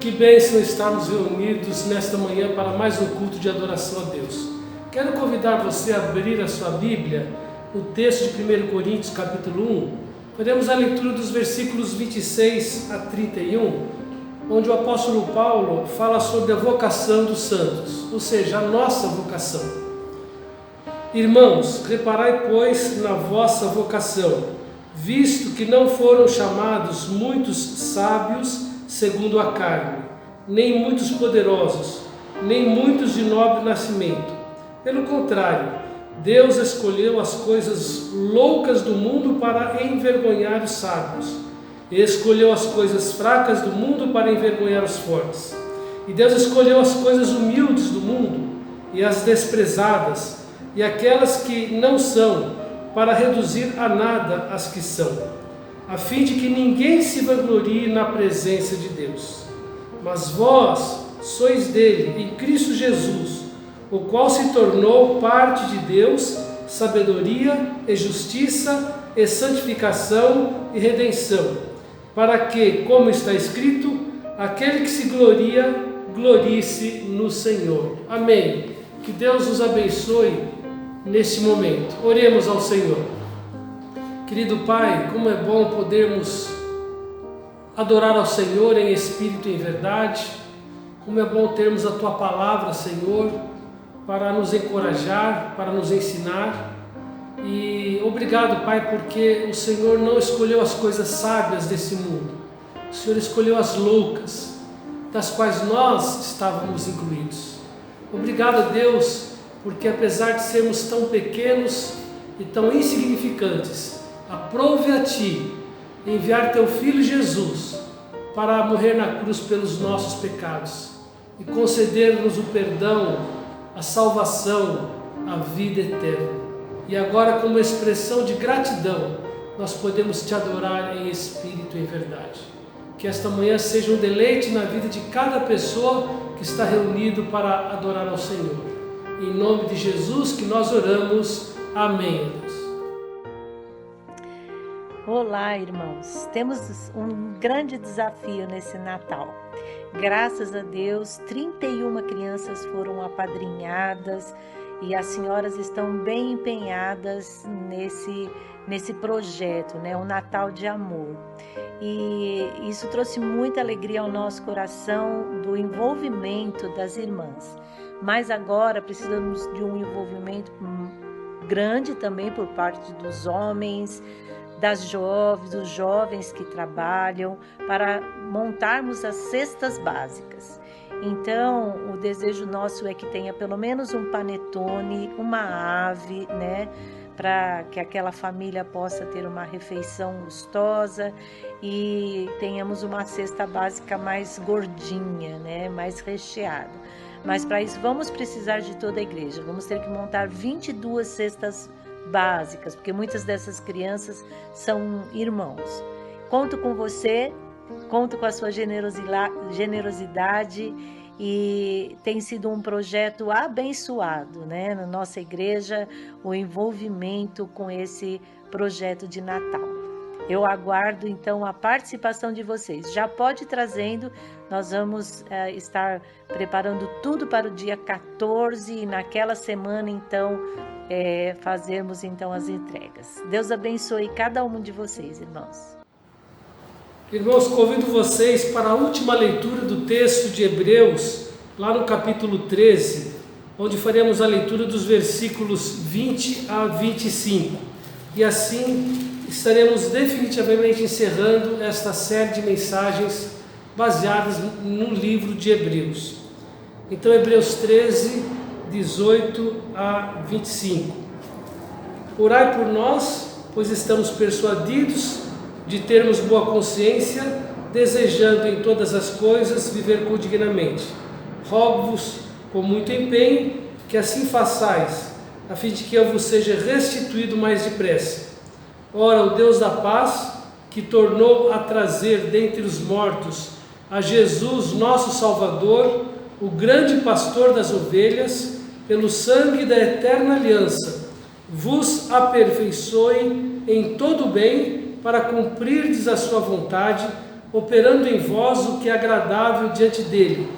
Que bênção estarmos reunidos nesta manhã para mais um culto de adoração a Deus. Quero convidar você a abrir a sua Bíblia, o texto de 1 Coríntios capítulo 1. Faremos a leitura dos versículos 26 a 31, onde o apóstolo Paulo fala sobre a vocação dos santos, ou seja, a nossa vocação. Irmãos, reparai, pois, na vossa vocação, visto que não foram chamados muitos sábios segundo a carne, nem muitos poderosos, nem muitos de nobre nascimento. Pelo contrário, Deus escolheu as coisas loucas do mundo para envergonhar os sábios, e escolheu as coisas fracas do mundo para envergonhar os fortes. E Deus escolheu as coisas humildes do mundo e as desprezadas, e aquelas que não são, para reduzir a nada as que são, a fim de que ninguém se vanglorie na presença de Deus. Mas vós sois dele, em Cristo Jesus, o qual se tornou parte de Deus, sabedoria e justiça e santificação e redenção, para que, como está escrito, aquele que se gloria, glorie-se no Senhor. Amém. Que Deus nos abençoe neste momento. Oremos ao Senhor. Querido Pai, como é bom podermos adorar ao Senhor em espírito e em verdade. Como é bom termos a Tua palavra, Senhor, para nos encorajar, para nos ensinar. E obrigado, Pai, porque o Senhor não escolheu as coisas sábias desse mundo. O Senhor escolheu as loucas, das quais nós estávamos incluídos. Obrigado, Deus, porque apesar de sermos tão pequenos e tão insignificantes, aprove a Ti enviar Teu Filho Jesus para morrer na cruz pelos nossos pecados e conceder-nos o perdão, a salvação, a vida eterna. E agora, como expressão de gratidão, nós podemos Te adorar em espírito e em verdade. Que esta manhã seja um deleite na vida de cada pessoa que está reunido para adorar ao Senhor. Em nome de Jesus que nós oramos. Amém, Deus. Olá, irmãos. Temos um grande desafio nesse Natal. Graças a Deus, 31 crianças foram apadrinhadas e as senhoras estão bem empenhadas nesse projeto, né? Um Natal de amor. E isso trouxe muita alegria ao nosso coração do envolvimento das irmãs. Mas agora precisamos de um envolvimento grande também por parte dos homens, dos jovens que trabalham, para montarmos as cestas básicas. Então, o desejo nosso é que tenha pelo menos um panetone, uma ave, né? Para que aquela família possa ter uma refeição gostosa e tenhamos uma cesta básica mais gordinha, né? Mais recheada. Mas para isso vamos precisar de toda a igreja. Vamos ter que montar 22 cestas básicas, porque muitas dessas crianças são irmãos. Conto com você, conto com a sua generosidade e tem sido um projeto abençoado, né? Na nossa igreja, o envolvimento com esse projeto de Natal. Eu aguardo então a participação de vocês. Já pode ir trazendo, nós vamos estar preparando tudo para o dia 14 e naquela semana então fazermos então as entregas. Deus abençoe cada um de vocês, irmãos. Irmãos, convido vocês para a última leitura do texto de Hebreus, lá no capítulo 13, onde faremos a leitura dos versículos 20 a 25. E assim estaremos definitivamente encerrando esta série de mensagens baseadas no livro de Hebreus. Então, Hebreus 13, 18 a 25. Orai por nós, pois estamos persuadidos de termos boa consciência, desejando em todas as coisas viver dignamente. Rogo-vos com muito empenho que assim façais, a fim de que eu vos seja restituído mais depressa. Ora, o Deus da paz, que tornou a trazer dentre os mortos a Jesus, nosso Salvador, o grande pastor das ovelhas, pelo sangue da eterna aliança, vos aperfeiçoe em todo o bem, para cumprirdes a sua vontade, operando em vós o que é agradável diante dele.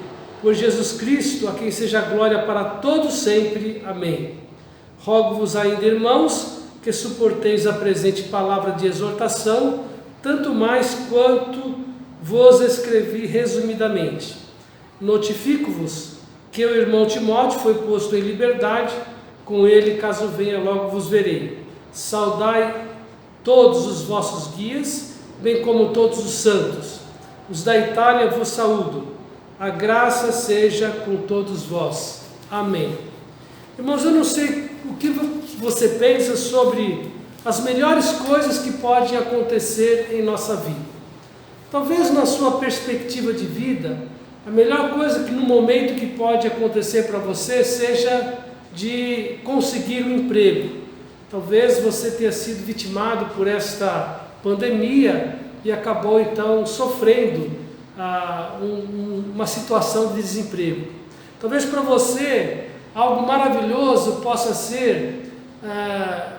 Por Jesus Cristo, a quem seja glória para todos sempre. Amém. Rogo-vos ainda, irmãos, que suporteis a presente palavra de exortação, tanto mais quanto vos escrevi resumidamente. Notifico-vos que o irmão Timóteo foi posto em liberdade, com ele, caso venha, logo vos verei. Saudai todos os vossos guias, bem como todos os santos. Os da Itália vos saúdo. A graça seja com todos vós. Amém. Irmãos, eu não sei o que você pensa sobre as melhores coisas que podem acontecer em nossa vida. Talvez na sua perspectiva de vida, a melhor coisa que no momento que pode acontecer para você seja de conseguir um emprego. Talvez você tenha sido vitimado por esta pandemia e acabou então sofrendo uma situação de desemprego. Talvez para você algo maravilhoso possa ser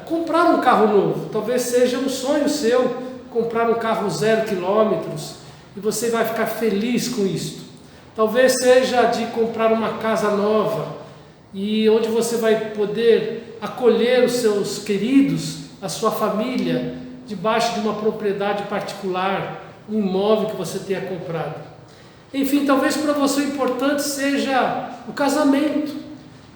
comprar um carro novo. Talvez seja um sonho seu comprar um carro 0 quilômetros e você vai ficar feliz com isto. Talvez seja de comprar uma casa nova e onde você vai poder acolher os seus queridos, a sua família, debaixo de uma propriedade particular, um imóvel que você tenha comprado. Enfim, talvez para você o importante seja o casamento.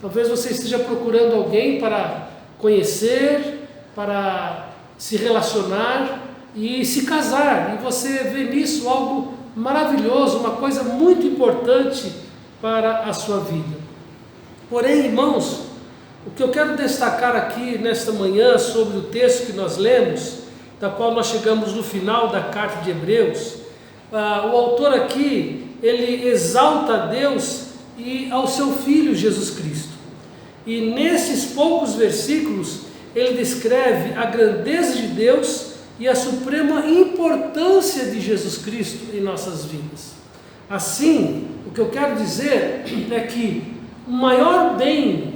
Talvez você esteja procurando alguém para conhecer, para se relacionar e se casar. E você vê nisso algo maravilhoso, uma coisa muito importante para a sua vida. Porém, irmãos, o que eu quero destacar aqui nesta manhã sobre o texto que nós lemos, da qual nós chegamos no final da carta de Hebreus, o autor aqui, ele exalta a Deus e ao seu Filho Jesus Cristo. E nesses poucos versículos, ele descreve a grandeza de Deus e a suprema importância de Jesus Cristo em nossas vidas. Assim, o que eu quero dizer é que o maior bem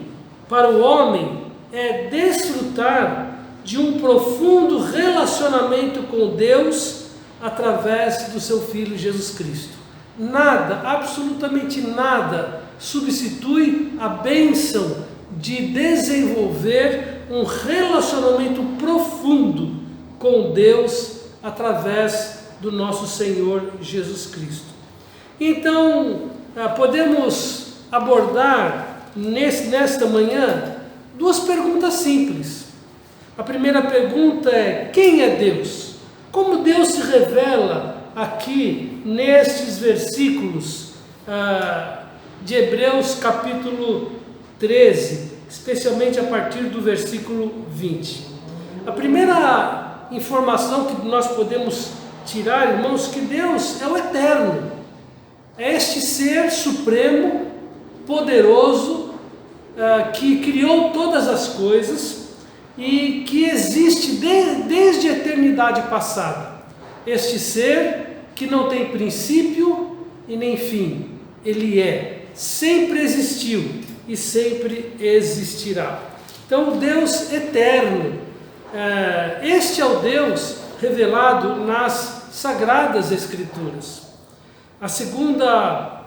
para o homem é desfrutar de um profundo relacionamento com Deus através do seu Filho Jesus Cristo. Nada, absolutamente nada, substitui a bênção de desenvolver um relacionamento profundo com Deus através do nosso Senhor Jesus Cristo. Então, podemos abordar nesta manhã duas perguntas simples. A primeira pergunta é: quem é Deus? Como Deus se revela aqui nestes versículos de Hebreus capítulo 13, especialmente a partir do versículo 20. A primeira informação que nós podemos tirar, irmãos, que Deus é o eterno, é este ser supremo, poderoso, que criou todas as coisas e que existe desde a eternidade passada. Este ser que não tem princípio e nem fim, ele sempre existiu e sempre existirá. Então, Deus eterno, este é o Deus revelado nas Sagradas Escrituras. A segunda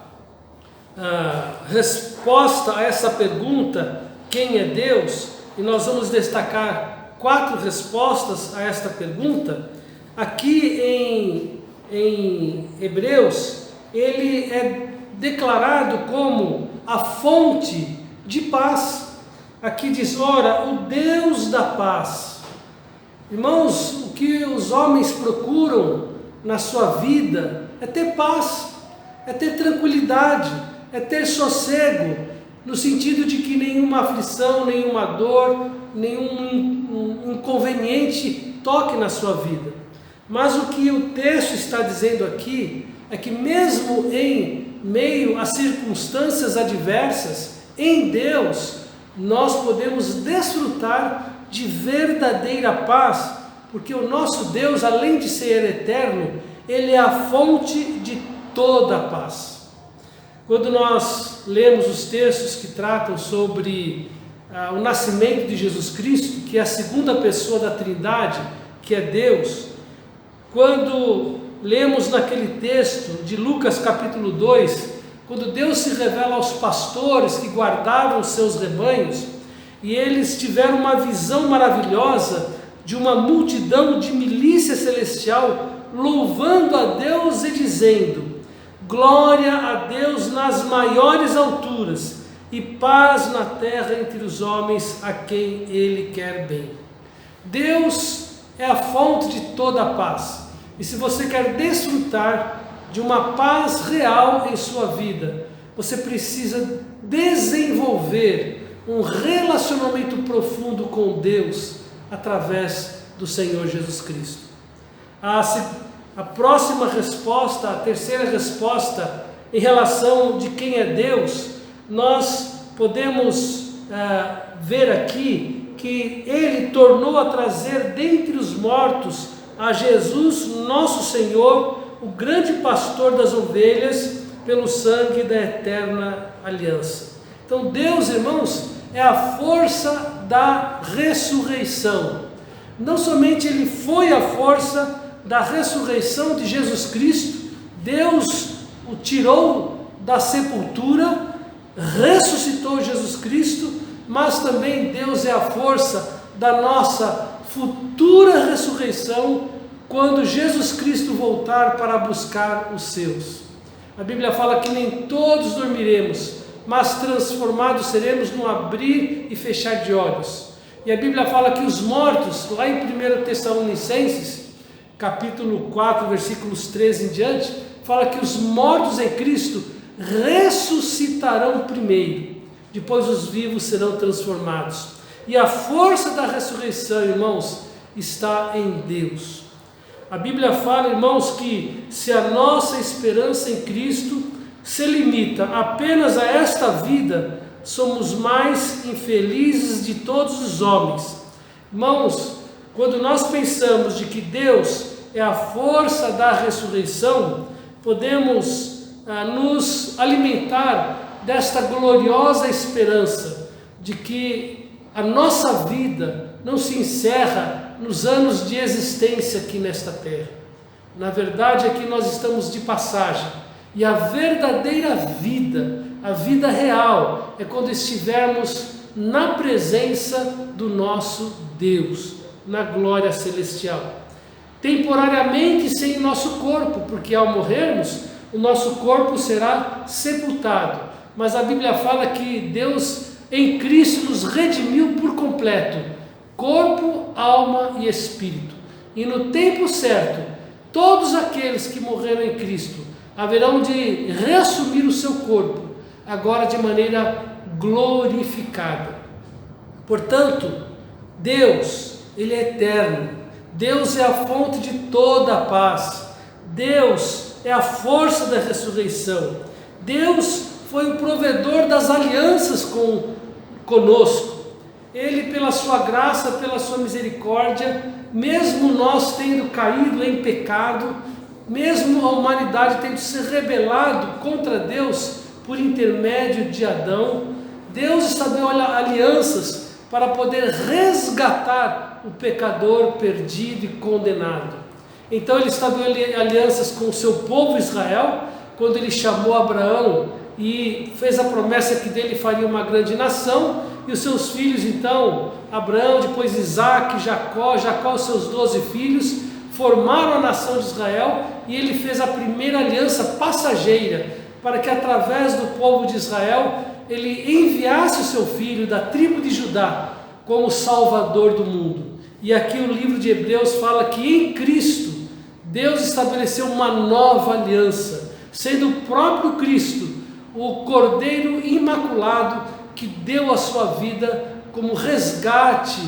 resposta a essa pergunta, quem é Deus, e nós vamos destacar 4 respostas a esta pergunta, aqui em Hebreus, ele é declarado como a fonte de paz. Aqui diz: ora, o Deus da paz. Irmãos, o que os homens procuram na sua vida é ter paz, é ter tranquilidade, é ter sossego, no sentido de que nenhuma aflição, nenhuma dor, nenhum inconveniente toque na sua vida. Mas o que o texto está dizendo aqui é que mesmo em meio a circunstâncias adversas, em Deus nós podemos desfrutar de verdadeira paz, porque o nosso Deus, além de ser eterno, ele é a fonte de toda a paz. Quando nós lemos os textos que tratam sobre o nascimento de Jesus Cristo, que é a segunda pessoa da Trindade, que é Deus, quando lemos naquele texto de Lucas capítulo 2, quando Deus se revela aos pastores que guardavam seus rebanhos, e eles tiveram uma visão maravilhosa de uma multidão de milícia celestial louvando a Deus e dizendo: glória a Deus nas maiores alturas e paz na terra entre os homens a quem Ele quer bem. Deus é a fonte de toda a paz, e se você quer desfrutar de uma paz real em sua vida, você precisa desenvolver um relacionamento profundo com Deus através do Senhor Jesus Cristo. A próxima resposta, a terceira resposta em relação de quem é Deus, nós podemos ver aqui que Ele tornou a trazer dentre os mortos a Jesus, nosso Senhor, o grande pastor das ovelhas, pelo sangue da eterna aliança. Então Deus, irmãos, é a força da ressurreição. Não somente Ele foi a força da ressurreição de Jesus Cristo, Deus o tirou da sepultura, ressuscitou Jesus Cristo, mas também Deus é a força da nossa futura ressurreição, quando Jesus Cristo voltar para buscar os seus. A Bíblia fala que nem todos dormiremos, mas transformados seremos num abrir e fechar de olhos. E a Bíblia fala que os mortos, lá em 1 Tessalonicenses, capítulo 4, versículos 13 em diante, fala que os mortos em Cristo ressuscitarão primeiro, depois os vivos serão transformados. E a força da ressurreição, irmãos, está em Deus. A Bíblia fala, irmãos, que se a nossa esperança em Cristo se limita apenas a esta vida, somos mais infelizes de todos os homens. Irmãos, quando nós pensamos de que Deus é a força da ressurreição, podemos nos alimentar desta gloriosa esperança de que a nossa vida não se encerra nos anos de existência aqui nesta terra. Na verdade é que nós estamos de passagem, e a verdadeira vida, a vida real, é quando estivermos na presença do nosso Deus, na glória celestial. Temporariamente sem o nosso corpo, porque ao morrermos, o nosso corpo será sepultado. Mas a Bíblia fala que Deus em Cristo nos redimiu por completo, corpo, alma e espírito. E no tempo certo, todos aqueles que morreram em Cristo haverão de reassumir o seu corpo, agora de maneira glorificada. Portanto, Deus, Ele é eterno. Deus é a fonte de toda a paz. Deus é a força da ressurreição. Deus foi o provedor das alianças conosco. Ele, pela sua graça, pela sua misericórdia, mesmo nós tendo caído em pecado, mesmo a humanidade tendo se rebelado contra Deus por intermédio de Adão, Deus estabeleceu alianças para poder resgatar o pecador perdido e condenado. Então Ele estabeleceu alianças com o seu povo Israel, quando Ele chamou Abraão e fez a promessa que dele faria uma grande nação, e os seus filhos, então, Abraão, depois Isaac, Jacó, os seus 12 filhos, formaram a nação de Israel, e Ele fez a primeira aliança passageira, para que através do povo de Israel, Ele enviasse o seu filho da tribo de Judá, como Salvador do mundo. E aqui o livro de Hebreus fala que em Cristo, Deus estabeleceu uma nova aliança, sendo o próprio Cristo, o Cordeiro Imaculado, que deu a sua vida como resgate,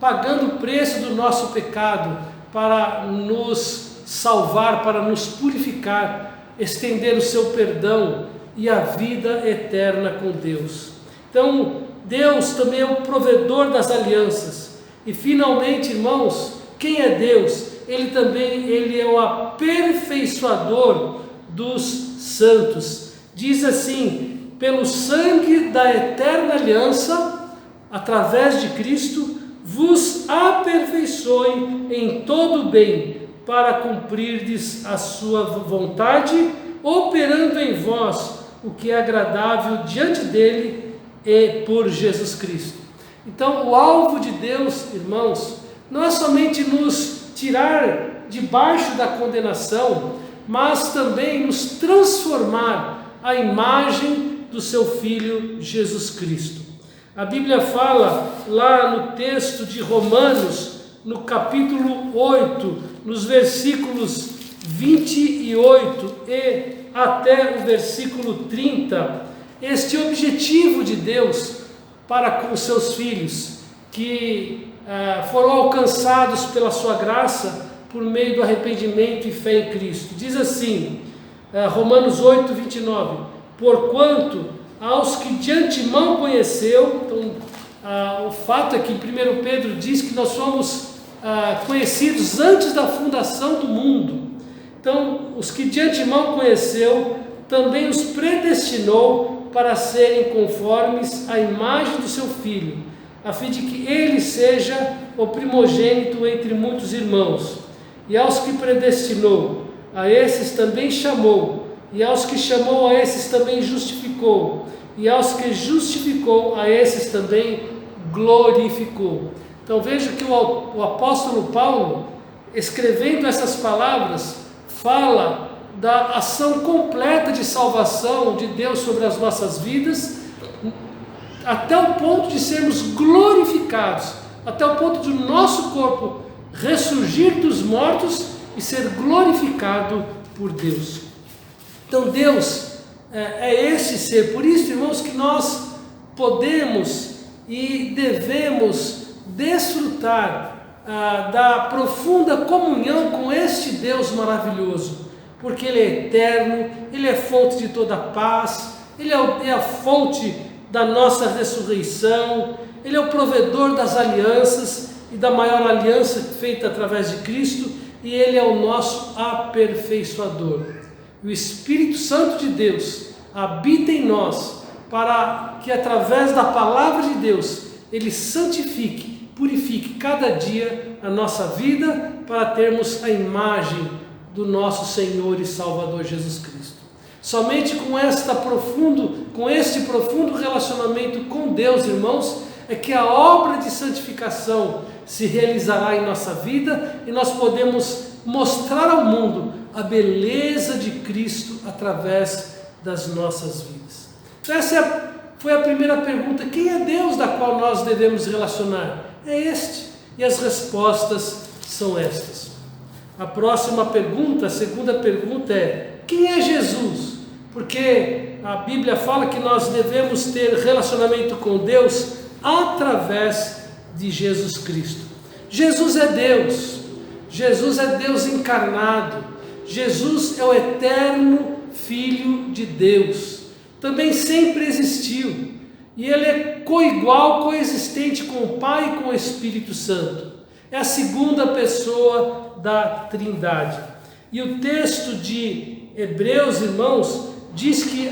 pagando o preço do nosso pecado, para nos salvar, para nos purificar, estender o seu perdão e a vida eterna com Deus. Então, Deus também é o provedor das alianças. E finalmente, irmãos, quem é Deus? Ele é o aperfeiçoador dos santos. Diz assim: pelo sangue da eterna aliança, através de Cristo, vos aperfeiçoe em todo o bem, para cumprirdes a sua vontade, operando em vós o que é agradável diante dele e por Jesus Cristo. Então, o alvo de Deus, irmãos, não é somente nos tirar debaixo da condenação, mas também nos transformar à imagem do seu Filho Jesus Cristo. A Bíblia fala lá no texto de Romanos, no capítulo 8, nos versículos 28 e até o versículo 30, este objetivo de Deus para com os seus filhos, que foram alcançados pela sua graça por meio do arrependimento e fé em Cristo. Diz assim, Romanos 8, 29, porquanto aos que de antemão conheceu, então o fato é que 1 Pedro diz que nós somos conhecidos antes da fundação do mundo. Então, os que de antemão conheceu, também os predestinou para serem conformes à imagem do seu Filho, a fim de que ele seja o primogênito entre muitos irmãos. E aos que predestinou, a esses também chamou, e aos que chamou, a esses também justificou, e aos que justificou, a esses também glorificou. Então veja que o apóstolo Paulo, escrevendo essas palavras, fala da ação completa de salvação de Deus sobre as nossas vidas, até o ponto de sermos glorificados, até o ponto de o nosso corpo ressurgir dos mortos e ser glorificado por Deus. Então Deus é esse ser, por isso, irmãos, que nós podemos e devemos desfrutar da profunda comunhão com este Deus maravilhoso, porque Ele é eterno, Ele é fonte de toda paz, Ele é a fonte da nossa ressurreição, Ele é o provedor das alianças e da maior aliança feita através de Cristo, e Ele é o nosso aperfeiçoador. O Espírito Santo de Deus habita em nós para que através da palavra de Deus Ele santifique, purifique cada dia a nossa vida para termos a imagem do nosso Senhor e Salvador Jesus Cristo. Somente com este profundo relacionamento com Deus, irmãos, é que a obra de santificação se realizará em nossa vida e nós podemos mostrar ao mundo a beleza de Cristo através das nossas vidas. Então essa foi a primeira pergunta: quem é Deus da qual nós devemos relacionar? É este. E as respostas são estas. A próxima pergunta, a segunda pergunta é: quem é Jesus? Porque a Bíblia fala que nós devemos ter relacionamento com Deus através de Jesus Cristo. Jesus é Deus. Jesus é Deus encarnado. Jesus é o eterno Filho de Deus. Também sempre existiu. E Ele é coigual, coexistente com o Pai e com o Espírito Santo. É a segunda pessoa da Trindade. E o texto de Hebreus, irmãos, diz que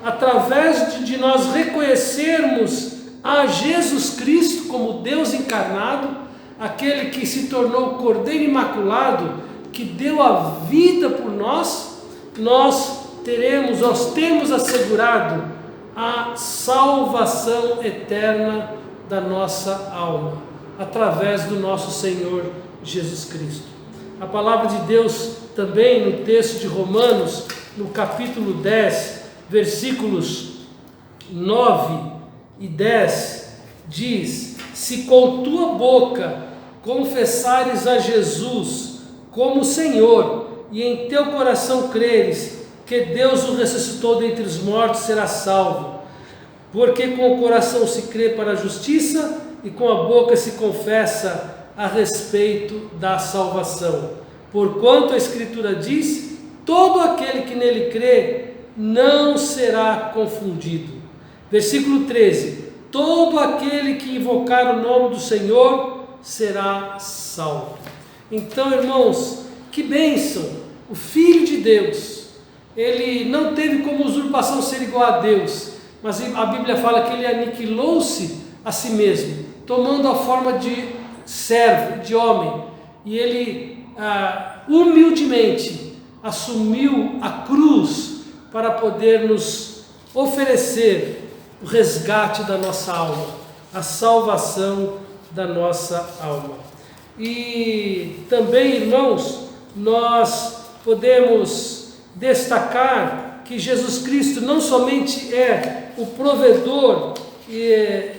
através de nós reconhecermos a Jesus Cristo como Deus encarnado, aquele que se tornou Cordeiro Imaculado, que deu a vida por nós, nós temos assegurado a salvação eterna da nossa alma, através do nosso Senhor Jesus Cristo. A palavra de Deus também no texto de Romanos, no capítulo 10, versículos 9 e 10, diz: se com tua boca confessares a Jesus como Senhor, e em teu coração creres que Deus o ressuscitou dentre os mortos, serás salvo. Porque com o coração se crê para a justiça, e com a boca se confessa a respeito da salvação. Porquanto a Escritura diz: todo aquele que nele crê não será confundido. Versículo 13: todo aquele que invocar o nome do Senhor será salvo. Então, irmãos, que bênção! O Filho de Deus, Ele não teve como usurpação ser igual a Deus, mas a Bíblia fala que Ele aniquilou-se a si mesmo, tomando a forma de servo, de homem, e Ele humildemente assumiu a cruz para poder nos oferecer o resgate da nossa alma, a salvação da nossa alma. E também, irmãos, nós podemos destacar que Jesus Cristo não somente é o provedor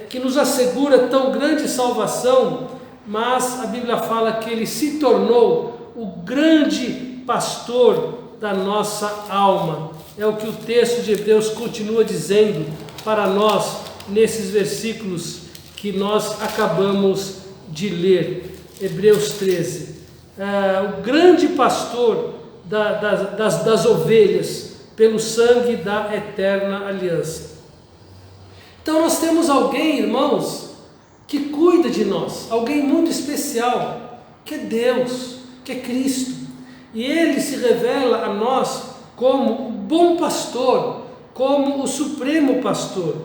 que nos assegura tão grande salvação, mas a Bíblia fala que Ele se tornou o grande pastor da nossa alma. É o que o texto de Hebreus continua dizendo para nós nesses versículos que nós acabamos de ler. Hebreus 13. O grande pastor das ovelhas pelo sangue da eterna aliança. Então nós temos alguém, irmãos, que cuida de nós, alguém muito especial, que é Deus, que é Cristo. E Ele se revela a nós como o bom pastor, como o supremo pastor.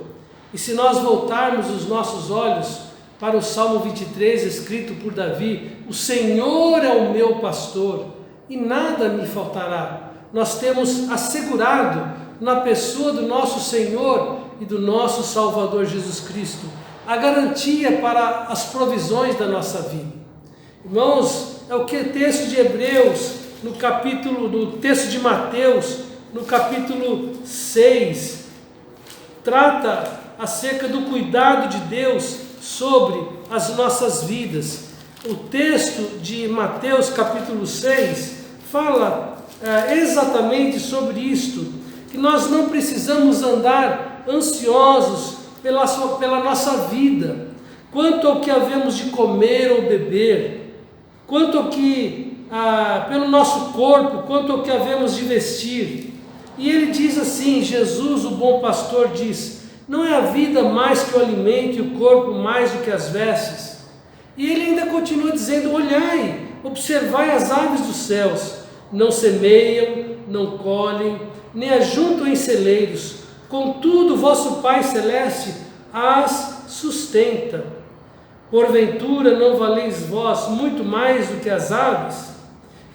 E se nós voltarmos os nossos olhos para o Salmo 23, escrito por Davi, o Senhor é o meu pastor e nada me faltará. Nós temos assegurado na pessoa do nosso Senhor e do nosso Salvador Jesus Cristo a garantia para as provisões da nossa vida. Irmãos, é o que o texto de Hebreus, no texto de Mateus, no capítulo 6, trata acerca do cuidado de Deus sobre as nossas vidas. O texto de Mateus capítulo 6 fala exatamente sobre isto, que nós não precisamos andar ansiosos pela nossa vida, quanto ao que havemos de comer ou beber, quanto ao que, pelo nosso corpo, quanto ao que havemos de vestir. E ele diz assim, Jesus, o bom pastor, diz: não é a vida mais que o alimento e o corpo mais do que as vestes? E ele ainda continua dizendo: olhai, observai as aves dos céus, não semeiam, não colhem, nem ajuntam em celeiros, contudo vosso Pai Celeste as sustenta. Porventura não valeis vós muito mais do que as aves?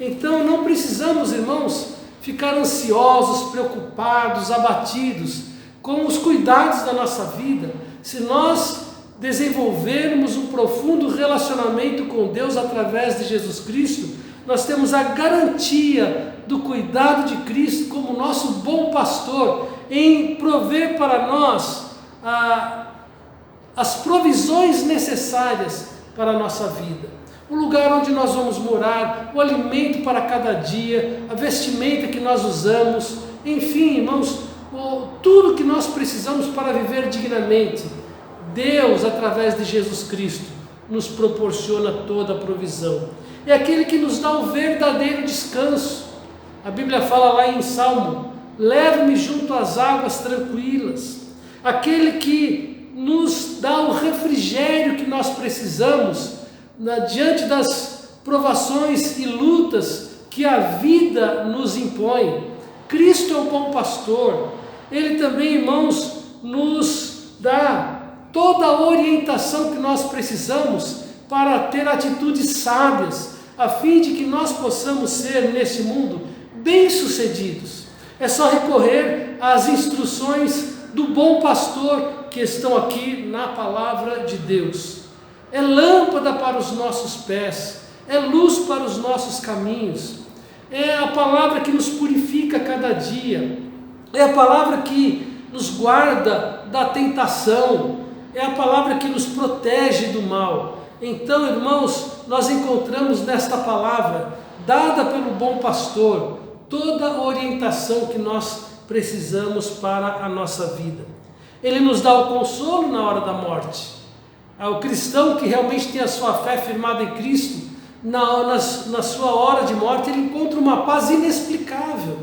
Então não precisamos, irmãos, ficar ansiosos, preocupados, abatidos com os cuidados da nossa vida, se nós desenvolvermos um profundo relacionamento com Deus através de Jesus Cristo. Nós temos a garantia do cuidado de Cristo como nosso bom pastor, em prover para nós as provisões necessárias para a nossa vida. O lugar onde nós vamos morar, o alimento para cada dia, a vestimenta que nós usamos, enfim, irmãos, tudo que nós precisamos para viver dignamente. Deus, através de Jesus Cristo, nos proporciona toda a provisão. É aquele que nos dá o verdadeiro descanso. A Bíblia fala lá em Salmo: leva-me junto às águas tranquilas. Aquele que nos dá o refrigério que nós precisamos diante das provações e lutas que a vida nos impõe. Cristo é o bom pastor. Ele também, irmãos, nos dá toda a orientação que nós precisamos para ter atitudes sábias, a fim de que nós possamos ser neste mundo bem-sucedidos. É só recorrer às instruções do bom pastor que estão aqui na palavra de Deus. É lâmpada para os nossos pés, é luz para os nossos caminhos, é a palavra que nos purifica cada dia, é a palavra que nos guarda da tentação, é a palavra que nos protege do mal. Então, irmãos, nós encontramos nesta palavra, dada pelo bom pastor, toda a orientação que nós precisamos para a nossa vida. Ele nos dá o consolo na hora da morte. O cristão que realmente tem a sua fé firmada em Cristo, na sua hora de morte, ele encontra uma paz inexplicável,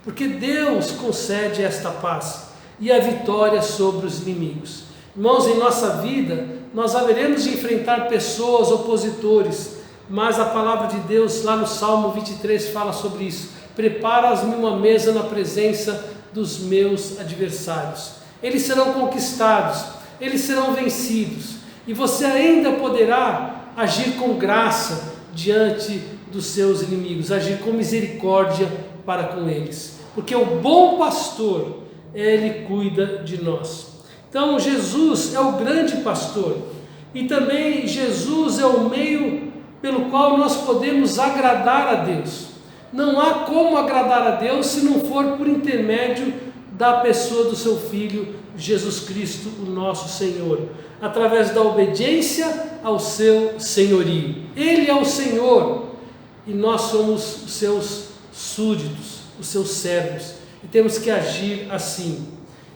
porque Deus concede esta paz e a vitória sobre os inimigos. Irmãos, em nossa vida, nós haveremos de enfrentar pessoas, opositores, mas a palavra de Deus lá no Salmo 23 fala sobre isso: prepara-me uma mesa na presença dos meus adversários. Eles serão conquistados, eles serão vencidos, e você ainda poderá agir com graça diante dos seus inimigos, agir com misericórdia para com eles. Porque o bom pastor, ele cuida de nós. Então Jesus é o grande pastor e também Jesus é o meio pelo qual nós podemos agradar a Deus. Não há como agradar a Deus se não for por intermédio da pessoa do seu Filho Jesus Cristo, o nosso Senhor, através da obediência ao seu senhorio. Ele é o Senhor e nós somos os seus súditos, os seus servos, e temos que agir assim.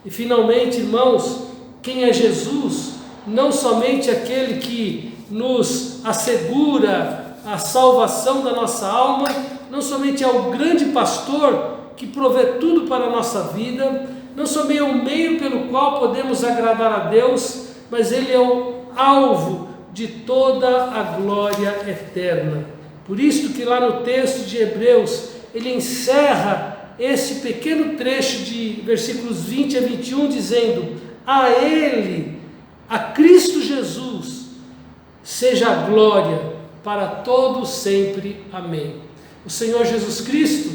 E finalmente, irmãos, quem é Jesus? Não somente aquele que nos assegura a salvação da nossa alma, não somente é o grande pastor que provê tudo para a nossa vida, não somente é o meio pelo qual podemos agradar a Deus, mas Ele é o alvo de toda a glória eterna. Por isso que lá no texto de Hebreus, ele encerra esse pequeno trecho de versículos 20 a 21, dizendo: a Ele, a Cristo Jesus, seja a glória para todos sempre. Amém. O Senhor Jesus Cristo,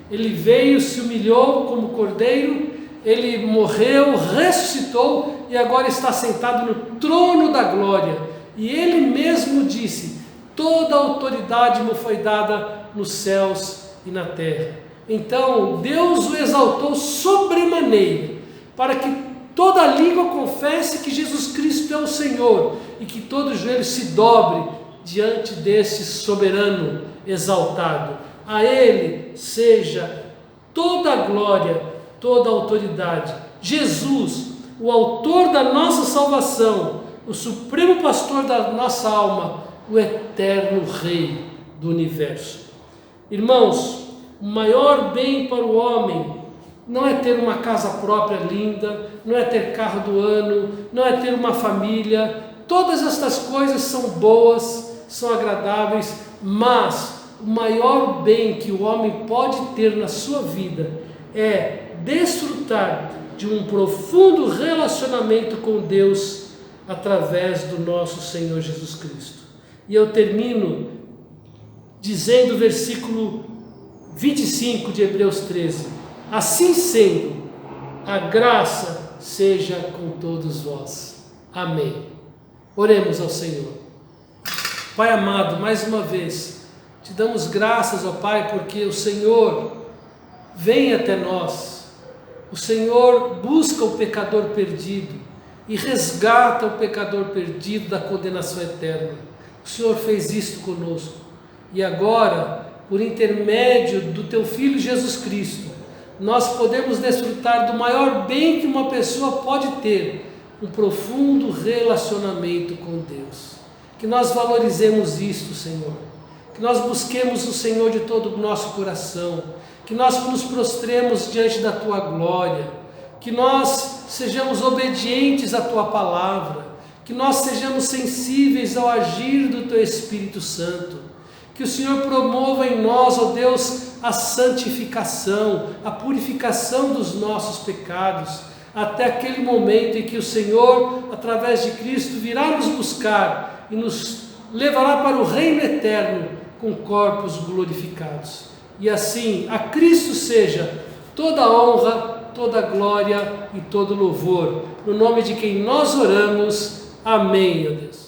Ele veio, se humilhou como cordeiro, Ele morreu, ressuscitou e agora está sentado no trono da glória. E Ele mesmo disse: toda a autoridade me foi dada nos céus e na terra. Então Deus o exaltou sobremaneira, para que toda língua confesse que Jesus Cristo é o Senhor, e que todo joelho se dobre diante desse soberano exaltado. A Ele seja toda a glória, toda a autoridade. Jesus, o autor da nossa salvação, o supremo pastor da nossa alma, o eterno Rei do universo. Irmãos, o maior bem para o homem não é ter uma casa própria linda, não é ter carro do ano, não é ter uma família. Todas estas coisas são boas, são agradáveis, mas o maior bem que o homem pode ter na sua vida é desfrutar de um profundo relacionamento com Deus através do nosso Senhor Jesus Cristo. E eu termino dizendo o versículo 25 de Hebreus 13: assim sendo, a graça seja com todos vós. Amém. Oremos ao Senhor. Pai amado, mais uma vez, te damos graças, ó Pai, porque o Senhor vem até nós. O Senhor busca o pecador perdido e resgata o pecador perdido da condenação eterna. O Senhor fez isto conosco. E agora, por intermédio do Teu Filho Jesus Cristo, nós podemos desfrutar do maior bem que uma pessoa pode ter, um profundo relacionamento com Deus. Que nós valorizemos isto, Senhor. Que nós busquemos o Senhor de todo o nosso coração. Que nós nos prostremos diante da Tua glória. Que nós sejamos obedientes à Tua palavra. Que nós sejamos sensíveis ao agir do Teu Espírito Santo. Que o Senhor promova em nós, ó Deus, a santificação, a purificação dos nossos pecados, até aquele momento em que o Senhor, através de Cristo, virá nos buscar e nos levará para o reino eterno com corpos glorificados. E assim, a Cristo seja toda a honra, toda a glória e todo louvor, no nome de quem nós oramos. Amém, ó Deus.